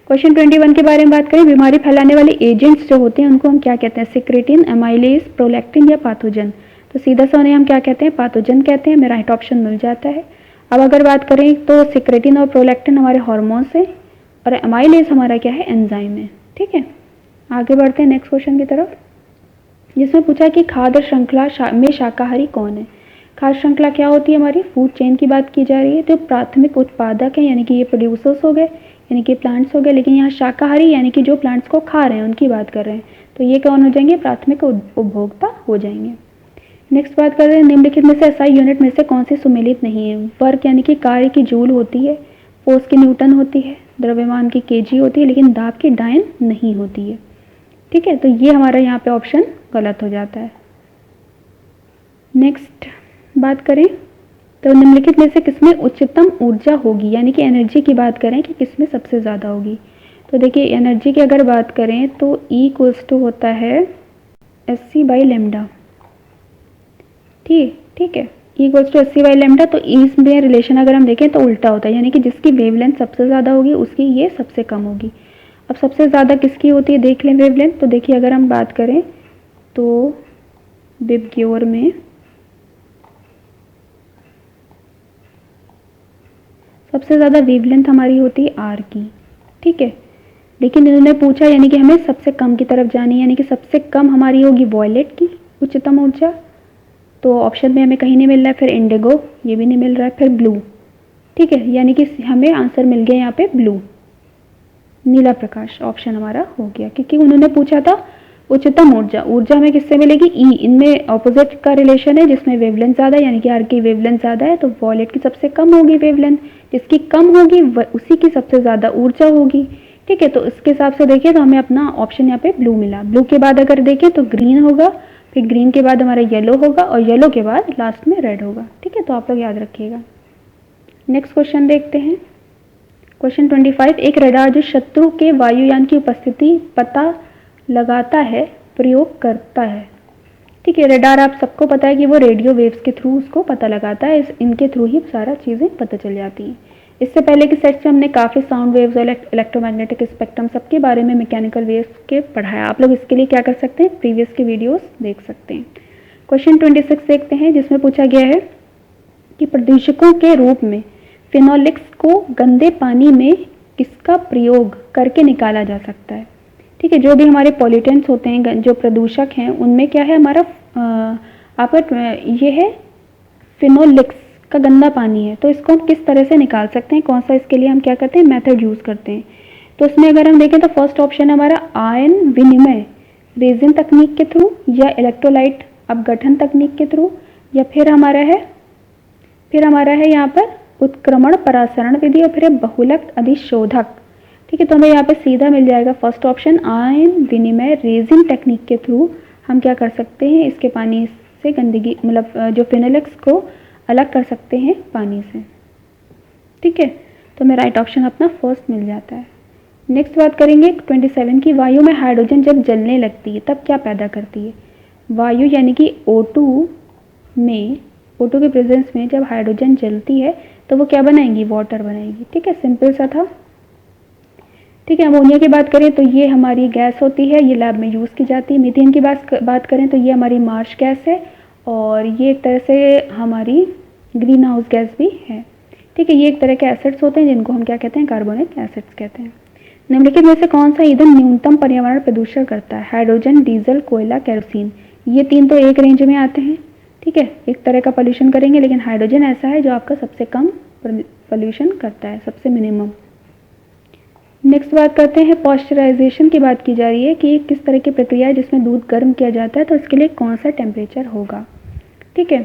क्वेश्चन 21 के बारे में बात करें, बीमारी फैलाने वाले एजेंट्स जो होते हैं उनको हम क्या कहते हैं, सिक्रेटिन, एमाइलेज, प्रोलैक्टिन या पैथोजन। तो सीधा सा उन्हें हम क्या कहते हैं, पैथोजन कहते हैं। मेरा राइट ऑप्शन मिल जाता है। अब अगर बात करें तो सिक्रेटिन और प्रोलैक्टिन हमारे हार्मोन्स हैं और एमाइलेज हमारा क्या है, एंजाइम है। ठीक है, आगे बढ़ते हैं नेक्स्ट क्वेश्चन की तरफ, जिसमें पूछा कि खाद्य श्रृंखला में शाकाहारी कौन है। खाद्य श्रृंखला क्या होती है, हमारी फूड चेन की बात की जा रही है। तो प्राथमिक उत्पादक है, यानी कि ये प्रोड्यूसर्स हो गए, यानी कि प्लांट्स हो गए, लेकिन यहाँ शाकाहारी यानी कि जो प्लांट्स को खा रहे हैं उनकी बात कर रहे हैं, तो ये कौन हो जाएंगे, प्राथमिक उपभोक्ता हो जाएंगे। नेक्स्ट बात कर रहे हैं, निम्नलिखित में से एसआई यूनिट में से कौन सी सुमेलित नहीं है। वर्क यानी कि कार्य की जूल होती है, फोर्स की न्यूटन होती है, द्रव्यमान की केजी होती है, लेकिन दाब की डायन नहीं होती है। ठीक है, तो ये हमारा यहाँ पे ऑप्शन गलत हो जाता है। नेक्स्ट बात करें तो निम्नलिखित में से किसमें उच्चतम ऊर्जा होगी, यानी कि एनर्जी की बात करें कि किसमें सबसे ज़्यादा होगी। तो देखिए एनर्जी की अगर बात करें तो E = होता है SC/λ। ठीक है, E = SC/λ। तो इसमें रिलेशन अगर हम देखें तो उल्टा होता है, यानी कि जिसकी वेवलेंथ सबसे ज़्यादा होगी उसकी ये सबसे कम होगी। अब सबसे ज़्यादा किसकी होती है, देख लें वेवलेंथ। तो देखिए अगर हम बात करें तो विबग्योर में सबसे ज़्यादा वेवलेंथ हमारी होती है R की। ठीक है, लेकिन इन्होंने पूछा यानी कि हमें सबसे कम की तरफ जानी है, यानी कि सबसे कम हमारी होगी वॉयलेट की उच्चतम ऊर्जा। तो ऑप्शन में हमें कहीं नहीं मिल रहा है, फिर इंडिगो ये भी नहीं मिल रहा है, फिर ब्लू। ठीक है, यानी कि हमें आंसर मिल गया यहाँ पे ब्लू, नीला प्रकाश ऑप्शन हमारा हो गया, क्योंकि उन्होंने पूछा था उच्चतम ऊर्जा। ऊर्जा हमें किससे मिलेगी, ई। इनमें ऑपोजिट का रिलेशन है, जिसमें वेवलेंथ ज़्यादा यानी कि आर की वेवलेंथ ज़्यादा है, तो वॉलेट की सबसे कम होगी वेवलेंथ, जिसकी कम होगी उसी की सबसे ज़्यादा ऊर्जा होगी। ठीक है, तो इसके हिसाब से देखिए तो हमें अपना ऑप्शन यहाँ पे ब्लू मिला। ब्लू के बाद अगर देखें तो ग्रीन होगा, फिर ग्रीन के बाद हमारा येलो होगा और येलो के बाद लास्ट में रेड होगा। ठीक है, तो आप लोग याद रखिएगा। नेक्स्ट क्वेश्चन देखते हैं, क्वेश्चन 25। एक रडार जो शत्रु के वायुयान की उपस्थिति पता लगाता है प्रयोग करता है। ठीक है, रडार आप सबको पता है कि वो रेडियो वेव्स के थ्रू उसको पता लगाता है, इनके थ्रू ही सारा चीज़ें पता चल जाती हैं। इससे पहले के सेट्स में हमने काफ़ी साउंड वेव्स और इलेक्ट्रोमैग्नेटिक स्पेक्ट्रम सबके बारे में, मैकेनिकल वेव्स के पढ़ाया। आप लोग इसके लिए क्या कर सकते हैं, प्रीवियस के वीडियोस देख सकते हैं। क्वेश्चन 26 देखते हैं, जिसमें पूछा गया है कि प्रदूषकों के रूप में फिनोलिक्स को गंदे पानी में किसका प्रयोग करके निकाला जा सकता है। ठीक है, जो भी हमारे पॉल्यूटेंट्स होते हैं, जो प्रदूषक हैं, उनमें क्या है हमारा आपका ये है फिनोलिक्स का गंदा पानी है। तो इसको हम किस तरह से निकाल सकते हैं, कौन सा इसके लिए हम क्या करते हैं, मेथड यूज़ करते हैं। तो इसमें अगर हम देखें तो फर्स्ट ऑप्शन हमारा आयन विनिमय रेजिन तकनीक के थ्रू, या इलेक्ट्रोलाइट अपघटन तकनीक के थ्रू, या फिर हमारा है यहाँ पर उत्क्रमण परासरण विधि, और फिर बहुलक अधिशोधक। ठीक है, तो हमें यहाँ पे सीधा मिल जाएगा फर्स्ट ऑप्शन, आयन विनिमय रेजिन टेक्निक के थ्रू हम क्या कर सकते हैं, इसके पानी से गंदगी मतलब जो फिनोलिक्स को अलग कर सकते हैं पानी से। ठीक है, तो हमें राइट ऑप्शन अपना फर्स्ट मिल जाता है। नेक्स्ट बात करेंगे 27 की, वायु में हाइड्रोजन जब जलने लगती है तब क्या पैदा करती है। वायु यानी कि O2 के प्रेजेंस में जब हाइड्रोजन जलती है तो वो क्या बनाएंगी, वाटर बनाएगी। ठीक है, सिंपल सा था। ठीक है, अमोनिया की बात करें तो ये हमारी गैस होती है, ये लैब में यूज़ की जाती है। मीथेन की बात करें तो ये हमारी मार्श गैस है और ये एक तरह से हमारी ग्रीन हाउस गैस भी है। ठीक है, ये एक तरह के एसिड्स होते हैं जिनको हम क्या कहते हैं, कार्बोनिक एसिड्स कहते हैं। निम्नलिखित में से कौन सा ईंधन न्यूनतम पर्यावरण प्रदूषण करता है, हाइड्रोजन, डीजल, कोयला, केरोसिन। ये तीन तो एक रेंज में आते हैं। ठीक है, एक तरह का पोल्यूशन करेंगे, लेकिन हाइड्रोजन ऐसा है जो आपका सबसे कम पोल्यूशन करता है, सबसे मिनिमम। नेक्स्ट बात करते हैं, पॉस्चराइजेशन की बात की जा रही है कि किस तरह की प्रक्रिया है जिसमें दूध गर्म किया जाता है, तो इसके लिए कौन सा टेम्परेचर होगा। ठीक है,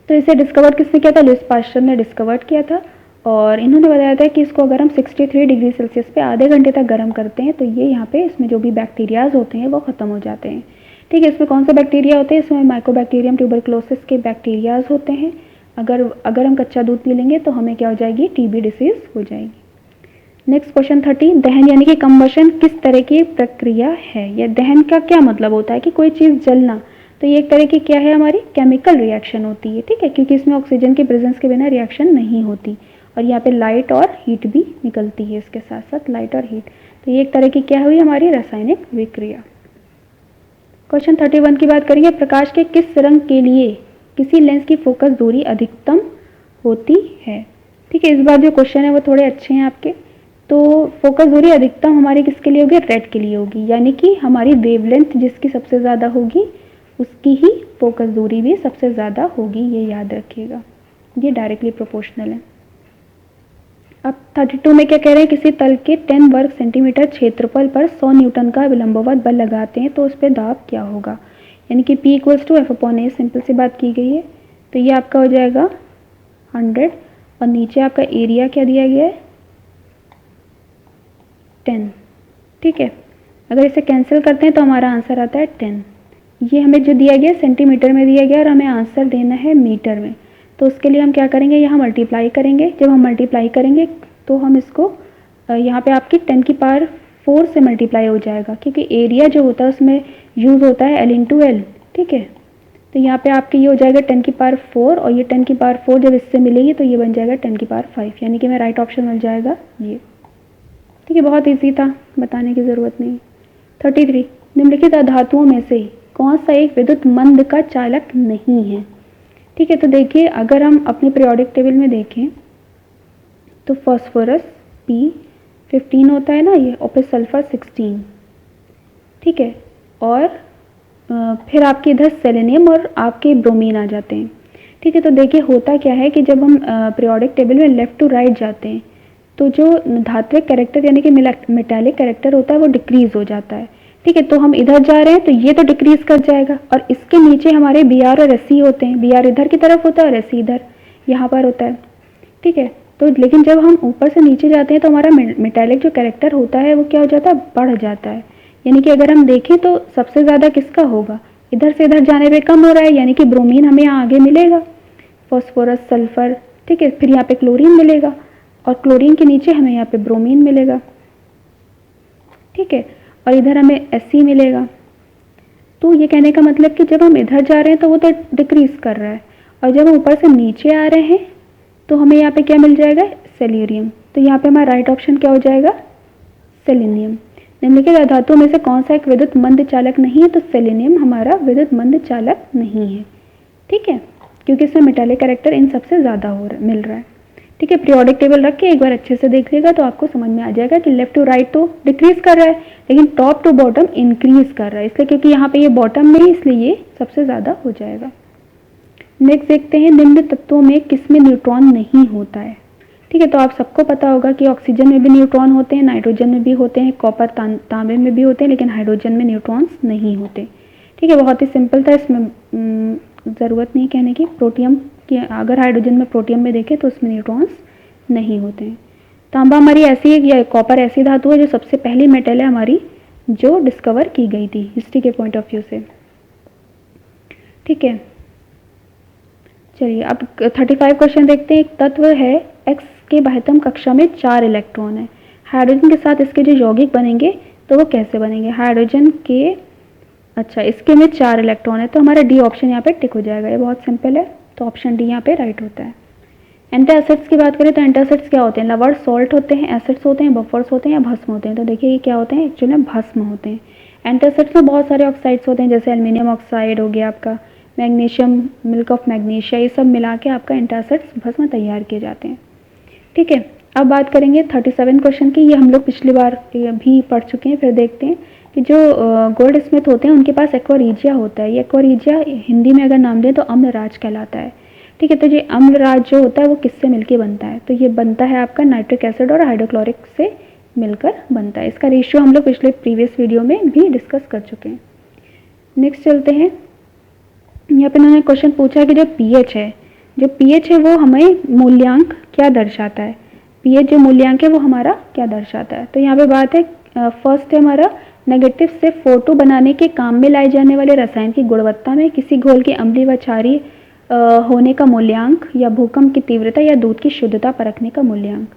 तो इसे डिस्कवर किसने किया था, लुईस पास्चर ने डिस्कवर किया था और इन्होंने बताया था कि इसको अगर हम 63 डिग्री सेल्सियस पे आधे घंटे तक गर्म करते हैं तो ये यहाँ पे इसमें जो भी बैक्टीरियाज होते हैं वो ख़त्म हो जाते हैं। ठीक है, इसमें कौन से बैक्टीरिया होते हैं, इसमें माइकोबैक्टीरियम ट्यूबरकुलोसिस के बैक्टीरियाज होते हैं। अगर हम कच्चा दूध पी लेंगे तो हमें क्या हो जाएगी, टीबी डिसीज़ हो जाएगी। नेक्स्ट क्वेश्चन 30, दहन यानी कि कंबशन किस तरह की प्रक्रिया है। या दहन का क्या मतलब होता है कि कोई चीज़ जलना, तो ये एक तरह की क्या है, हमारी केमिकल रिएक्शन होती है। ठीक है, क्योंकि इसमें ऑक्सीजन की प्रेजेंस के बिना रिएक्शन नहीं होती और यहाँ पे लाइट और हीट भी निकलती है, इसके साथ साथ लाइट और हीट। तो ये एक तरह की क्या हुई, हमारी रासायनिक विक्रिया। क्वेश्चन 31 की बात करेंगे, प्रकाश के किस रंग के लिए किसी लेंस की फोकस दूरी अधिकतम होती है। ठीक है, इस बार जो क्वेश्चन है वो थोड़े अच्छे हैं आपके। तो फोकस दूरी अधिकतम हमारी किसके लिए होगी, रेड के लिए होगी, यानी कि हमारी वेवलेंथ जिसकी सबसे ज़्यादा होगी उसकी ही फोकस दूरी भी सबसे ज़्यादा होगी, ये याद रखिएगा, ये डायरेक्टली प्रोपोर्शनल है। अब 32 में क्या कह रहे हैं, किसी तल के 10 वर्ग सेंटीमीटर क्षेत्रफल पर 100 न्यूटन का विलंबवत बल लगाते हैं तो उस पर दाब क्या होगा, यानी कि P = F/A, सिंपल सी बात की गई है। तो ये आपका हो जाएगा 100 और नीचे आपका एरिया क्या दिया गया है, 10। ठीक है, अगर इसे कैंसिल करते हैं तो हमारा आंसर आता है 10। ये हमें जो दिया गया सेंटीमीटर में दिया गया और हमें आंसर देना है मीटर में, तो उसके लिए हम क्या करेंगे, यहाँ मल्टीप्लाई करेंगे। जब हम मल्टीप्लाई करेंगे तो हम इसको यहाँ पे आपकी 10⁴ से मल्टीप्लाई हो जाएगा, क्योंकि एरिया जो होता है उसमें यूज़ होता है L/L। ठीक है, तो यहाँ पे आपके ये हो जाएगा 10⁴ और ये 10⁴ जब इससे मिलेगी तो ये बन जाएगा 10⁵, यानी कि मैं राइट ऑप्शन मिल जाएगा ये। ठीक है, बहुत ईजी था, बताने की ज़रूरत नहीं। 33, निम्नलिखित धातुओं में से कौन सा एक विद्युत मंद का चालक नहीं है। ठीक है, तो देखिए अगर हम अपने पीरियोडिक टेबल में देखें तो फॉस्फोरस P15 होता है ना ये, और फिर सल्फर 16। ठीक है, और फिर आपके इधर सेलेनियम और आपके ब्रोमीन आ जाते हैं। ठीक है, तो देखिए होता क्या है कि जब हम पीरियोडिक टेबल में लेफ़्ट टू राइट जाते हैं तो जो धात्विक कैरेक्टर यानी कि मेटालिक कैरेक्टर होता है वो डिक्रीज़ हो जाता है। ठीक है, तो हम इधर जा रहे हैं तो ये तो डिक्रीज़ कर जाएगा और इसके नीचे हमारे Br और Sc होते हैं। Br इधर की तरफ होता है और Sc इधर यहाँ पर होता है। ठीक है, तो लेकिन जब हम ऊपर से नीचे जाते हैं तो हमारा मेटालिक जो कैरेक्टर होता है वो क्या हो जाता है, बढ़ जाता है। यानी कि अगर हम देखें तो सबसे ज़्यादा किसका होगा, इधर से इधर जाने पे कम हो रहा है, यानी कि ब्रोमीन हमें यहाँ आगे मिलेगा, फॉस्फोरस, सल्फर। ठीक है, फिर यहाँ पे क्लोरीन मिलेगा और क्लोरीन के नीचे हमें यहाँ पे ब्रोमीन मिलेगा। ठीक है, और इधर हमें Sc मिलेगा। तो ये कहने का मतलब कि जब हम इधर जा रहे हैं तो वो तो डिक्रीज़ कर रहा है और जब हम ऊपर से नीचे आ रहे हैं तो हमें यहाँ पे क्या मिल जाएगा, सेलेनियम। तो यहाँ पे हमारा राइट ऑप्शन क्या हो जाएगा, सेलेनियम। निम्नलिखित धातुओं में से कौन सा एक विद्युत मंद चालक नहीं है, तो सेलेनियम हमारा विद्युत मंद चालक नहीं है। ठीक है, क्योंकि इसमें मेटालिक कैरेक्टर इन सबसे ज़्यादा मिल रहा है। ठीक है, पीरियोडिक टेबल रख के एक बार अच्छे से देख लेगा तो आपको समझ में आ जाएगा कि लेफ्ट टू राइट तो डिक्रीज कर रहा है लेकिन टॉप टू बॉटम इंक्रीज कर रहा है, इसलिए क्योंकि यहाँ पे ये बॉटम में ही, इसलिए ये सबसे ज़्यादा हो जाएगा। नेक्स्ट देखते हैं, निम्न तत्वों में किसमें न्यूट्रॉन नहीं होता है। ठीक है, तो आप सबको पता होगा कि ऑक्सीजन में भी न्यूट्रॉन होते हैं, नाइट्रोजन में भी होते हैं, कॉपर तांबे में भी होते हैं, लेकिन हाइड्रोजन में न्यूट्रॉन्स नहीं होते। ठीक है, बहुत ही सिंपल था, इसमें ज़रूरत नहीं कहने की। प्रोटियम की अगर हाइड्रोजन में प्रोटियम में देखें तो उसमें न्यूट्रॉन्स नहीं होते हैं। तांबा हमारी ऐसी है या कॉपर ऐसी धातु है जो सबसे पहली मेटल है हमारी जो डिस्कवर की गई थी हिस्ट्री के पॉइंट ऑफ व्यू से। ठीक है, चलिए अब 35 क्वेश्चन देखते हैं। एक तत्व है X के बाह्यतम कक्षा में 4 इलेक्ट्रॉन है, हाइड्रोजन के साथ इसके जो यौगिक बनेंगे तो वो कैसे बनेंगे। हाइड्रोजन के इसके में 4 इलेक्ट्रॉन है तो हमारा डी ऑप्शन यहाँ पे टिक हो जाएगा। ये बहुत सिंपल है, तो ऑप्शन डी यहाँ पे राइट होता है। एंटासिड्स की बात करें तो एंटासिड्स क्या होते हैं, लवर्ड सॉल्ट होते हैं, एसिड्स होते हैं, बफर्स होते हैं या भस्म होते हैं। तो देखिए ये क्या होते हैं, एक्चुअली में भस्म होते हैं। एंटासिड्स में बहुत सारे ऑक्साइड्स होते हैं, जैसे एल्यूमिनियम ऑक्साइड हो गया आपका, मैग्नीशियम, मिल्क ऑफ मैग्नीशिया, ये सब मिला के आपका एंटासिड्स भस्म तैयार किए जाते हैं। ठीक है, अब बात करेंगे 37 क्वेश्चन की। ये हम लोग पिछली बार भी पढ़ चुके हैं, फिर देखते हैं कि जो गोल्ड स्मिथ होते हैं उनके पास एक्वारीजिया होता है। ये एक्वारीजिया हिंदी में अगर नाम दें तो अम्लराज कहलाता है। ठीक है, तो ये अम्लराज जो होता है वो किससे मिलके बनता है, तो ये बनता है आपका नाइट्रिक एसिड और हाइड्रोक्लोरिक से मिलकर बनता है। इसका रेशियो हम लोग पिछले प्रीवियस वीडियो में भी डिस्कस कर चुके हैं। नेक्स्ट चलते हैं, यहाँ पे उन्होंने क्वेश्चन पूछा कि जो पीएच है वो हमें मूल्यांक क्या दर्शाता है। पीएच जो मूल्यांक है वो हमारा क्या दर्शाता है। तो यहाँ पे बात है, फर्स्ट है हमारा नेगेटिव से फोटो बनाने के काम में लाए जाने वाले रसायन की गुणवत्ता में किसी घोल की अम्लीय व क्षारीय होने का मूल्यांक, या भूकंप की तीव्रता, या दूध की शुद्धता परखने का मूल्यांक।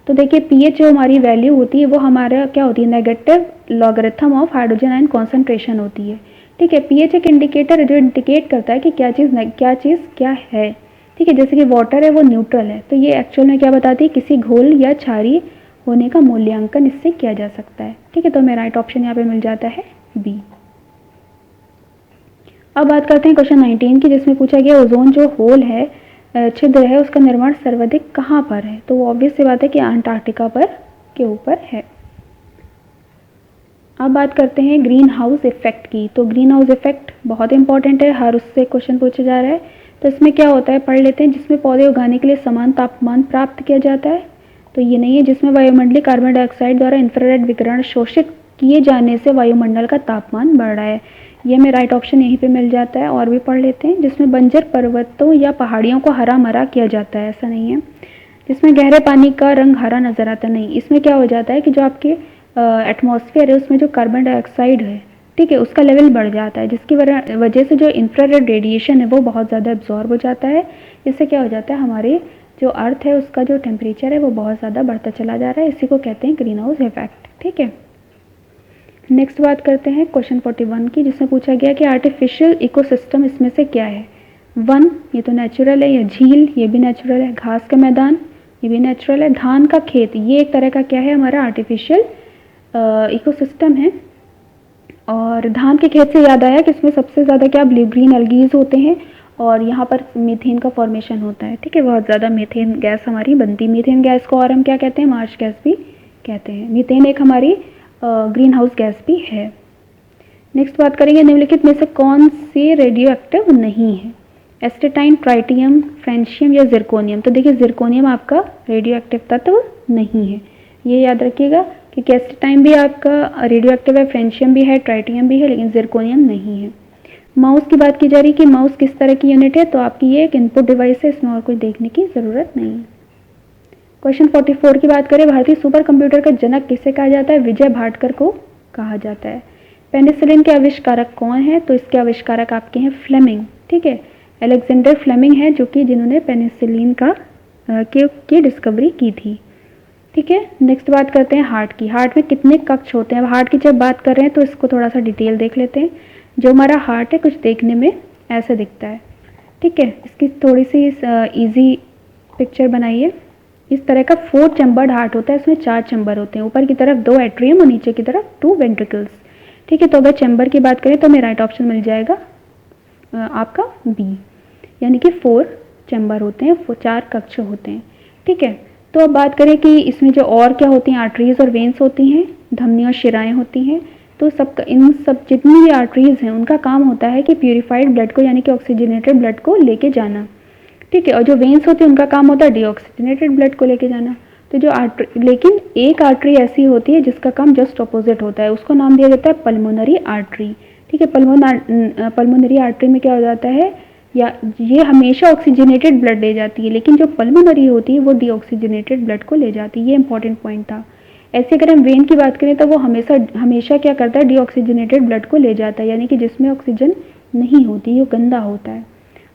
तो देखिए पीएच जो हमारी वैल्यू होती है वो हमारा क्या होती है, negative logarithm of hydrogen ion concentration होती है। ठीक है, पीएच एक इंडिकेटर है जो इंडिकेट करता है कि क्या चीज़ क्या है। ठीक है, जैसे कि वाटर है वो न्यूट्रल है, तो ये एक्चुअल में क्या बताती है, किसी घोल या क्षारीय होने का मूल्यांकन इससे किया जा सकता है। ठीक है, तो मेरा राइट ऑप्शन यहाँ पे मिल जाता है बी। अब बात करते हैं क्वेश्चन 19 की, जिसमें पूछा गया ओजोन जो होल है, छिद्र है, उसका निर्माण सर्वाधिक कहाँ पर है। तो वो ऑब्वियस सी बात है कि अंटार्कटिका पर के ऊपर है। अब बात करते हैं ग्रीन हाउस इफेक्ट की। तो ग्रीन हाउस इफेक्ट बहुत इंपॉर्टेंट है, हर उससे क्वेश्चन पूछा जा रहा है। तो इसमें क्या होता है, पढ़ लेते हैं। जिसमें पौधे उगाने के लिए समान तापमान प्राप्त किया जाता है, तो ये नहीं है। जिसमें वायुमंडलीय कार्बन डाइऑक्साइड द्वारा इंफ्रारेड विकिरण शोषित किए जाने से वायुमंडल का तापमान बढ़ रहा है, ये में राइट ऑप्शन यहीं पे मिल जाता है। और भी पढ़ लेते हैं। जिसमें बंजर पर्वतों या पहाड़ियों को हरा भरा किया जाता है, ऐसा नहीं है। जिसमें गहरे पानी का रंग हरा नजर आता नहीं, इसमें क्या हो जाता है कि जो आपके एटमॉस्फेयर है उसमें जो कार्बन डाइऑक्साइड है, ठीक है, उसका लेवल बढ़ जाता है, जिसकी वजह से जो इंफ्रारेड रेडिएशन है वो बहुत ज़्यादा एब्जॉर्ब हो जाता है। इससे क्या हो जाता है, हमारे जो अर्थ है उसका जो टेम्परेचर है वो बहुत ज़्यादा बढ़ता चला जा रहा है। इसी को कहते हैं ग्रीन हाउस इफेक्ट। ठीक है, नेक्स्ट बात करते हैं क्वेश्चन 41 की, जिसमें पूछा गया कि आर्टिफिशियल इकोसिस्टम इसमें से क्या है। वन, ये तो नेचुरल है। या झील, ये भी नेचुरल है। घास का मैदान, ये भी नेचुरल है। धान का खेत, ये एक तरह का क्या है, हमारा आर्टिफिशियल इकोसिस्टम है। और धान के खेत से याद आया कि इसमें सबसे ज़्यादा क्या ब्लू ग्रीन एल्गीज होते हैं, और यहाँ पर मीथेन का फॉर्मेशन होता है। ठीक है, बहुत ज़्यादा मीथेन गैस हमारी बनती है। मीथेन गैस को और हम क्या कहते हैं, मार्च गैस भी कहते हैं। मीथेन एक हमारी ग्रीन हाउस गैस भी है। नेक्स्ट बात करेंगे, निम्नलिखित में से कौन से रेडियो एक्टिव नहीं है। एस्टेटाइन, ट्राइटियम, फ्रेंशियम या जिरकोनियम। तो देखिए जिरकोनियम आपका रेडियो एक्टिव तत्व नहीं है, ये याद रखिएगा, क्योंकि एस्टेटाइन भी आपका रेडियो एक्टिव है, फ्रेंशियम भी है, ट्राइटियम भी है, लेकिन जिरकोनियम नहीं है। माउस की बात की जा रही है कि माउस किस तरह की यूनिट है, तो आपकी ये एक इनपुट डिवाइस है, इसमें और कोई देखने की ज़रूरत नहीं है। क्वेश्चन 44 की बात करें, भारतीय सुपर कंप्यूटर का जनक किसे कहा जाता है। विजय भाटकर को कहा जाता है। पेनिसिलिन के आविष्कारक कौन है, तो इसके आविष्कारक आपके हैं फ्लेमिंग। ठीक है, अलेक्जेंडर फ्लेमिंग है जो कि जिन्होंने पेनिसिलिन की डिस्कवरी की थी। ठीक है, नेक्स्ट बात करते हैं हार्ट की। हार्ट में कितने कक्ष होते हैं। हार्ट की जब बात कर रहे हैं तो इसको थोड़ा सा डिटेल देख लेते हैं। जो हमारा हार्ट है कुछ देखने में ऐसा दिखता है। ठीक है, इसकी थोड़ी सी इजी पिक्चर बनाइए। इस तरह का 4 चैम्बर्ड हार्ट होता है, इसमें 4 चैम्बर होते हैं, ऊपर की तरफ 2 एट्रियम और नीचे की तरफ 2 वेंट्रिकल्स। ठीक है, तो अगर चैम्बर की बात करें तो हमें राइट ऑप्शन मिल जाएगा आपका बी, यानी कि 4 चैम्बर होते हैं, 4 कक्ष होते हैं। ठीक है, तो अब बात करें कि इसमें जो और क्या होती हैं, आर्टरीज और वेन्स होती हैं, धमनी और शिराएँ होती हैं। तो इन सब जितनी भी आर्टरीज हैं उनका काम होता है कि प्यूरिफाइड ब्लड को, यानी कि ऑक्सीजनेटेड ब्लड को लेके जाना। ठीक है, और जो वेन्स होती है उनका काम होता है डीऑक्सीजनेटेड ब्लड को लेके जाना। तो जो लेकिन एक आर्टरी ऐसी होती है जिसका काम जस्ट ऑपोजिट होता है, उसको नाम दिया जाता है पल्मोनरी आर्टरी। ठीक है, पल्मोनरी आर्टरी में क्या हो जाता है, या ये हमेशा ऑक्सीजनेटेड ब्लड ले जाती है, लेकिन जो पल्मोनरी होती है वो डीऑक्सीजनेटेड ब्लड को ले जाती है। ये इंपॉर्टेंट पॉइंट था। ऐसे अगर हम वेन की बात करें तो वो हमेशा क्या करता है, डीऑक्सीजनेटेड ब्लड को ले जाता है, यानी कि जिसमें ऑक्सीजन नहीं होती, वो गंदा होता है।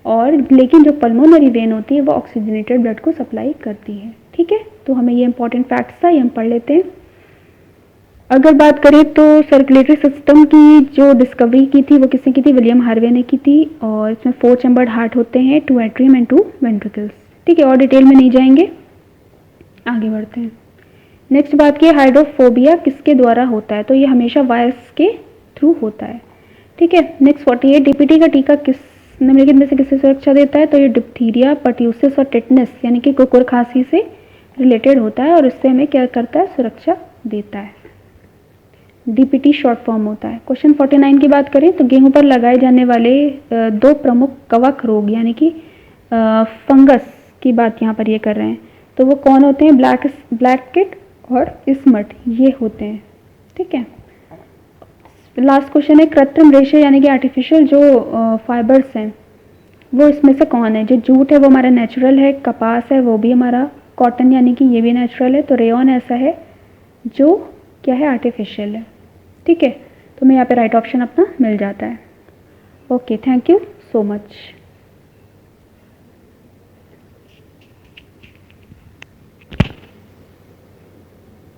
और लेकिन जो पल्मोनरी वेन होती है वो ऑक्सीजनेटेड ब्लड को सप्लाई करती है। ठीक है, तो हमें ये इंपॉर्टेंट फैक्ट्स था, ये हम पढ़ लेते हैं। अगर बात करें तो सर्कुलेटरी सिस्टम की जो डिस्कवरी की थी वो किसने की थी, विलियम हार्वे ने की थी। और इसमें 4 चैम्बर्ड हार्ट होते हैं, 2 एट्रियम एंड 2 वेंट्रिकल्स। ठीक है, और डिटेल में नहीं जाएंगे, आगे बढ़ते हैं। नेक्स्ट बात की हाइड्रोफोबिया किसके द्वारा होता है, तो ये हमेशा वायरस के थ्रू होता है। ठीक है, नेक्स्ट 48 डीपीटी का टीका किस निम्नलिखित में से किससे सुरक्षा देता है, तो ये डिप्थीरिया, पर्ट्यूसिस और टिटनेस यानी कि कुकुर खांसी से रिलेटेड होता है और इससे हमें क्या करता है, सुरक्षा देता है। डीपीटी शॉर्ट फॉर्म होता है। क्वेश्चन 49 की बात करें तो गेहूं पर लगाए जाने वाले दो प्रमुख कवक रोग यानी कि फंगस की बात यहाँ पर ये कर रहे हैं, तो वो कौन होते हैं, ब्लैक किट और स्मट, ये होते हैं। ठीक है, लास्ट क्वेश्चन है कृत्रिम रेशे यानी कि आर्टिफिशियल जो फाइबर्स हैं वो इसमें से कौन है, जो जूट है वो हमारा नेचुरल है, कपास है वो भी हमारा, कॉटन यानी कि ये भी नेचुरल है, तो रेयॉन ऐसा है जो क्या है, आर्टिफिशियल है। ठीक है, तो मैं यहाँ पे राइट ऑप्शन अपना मिल जाता है। Okay, thank you so much.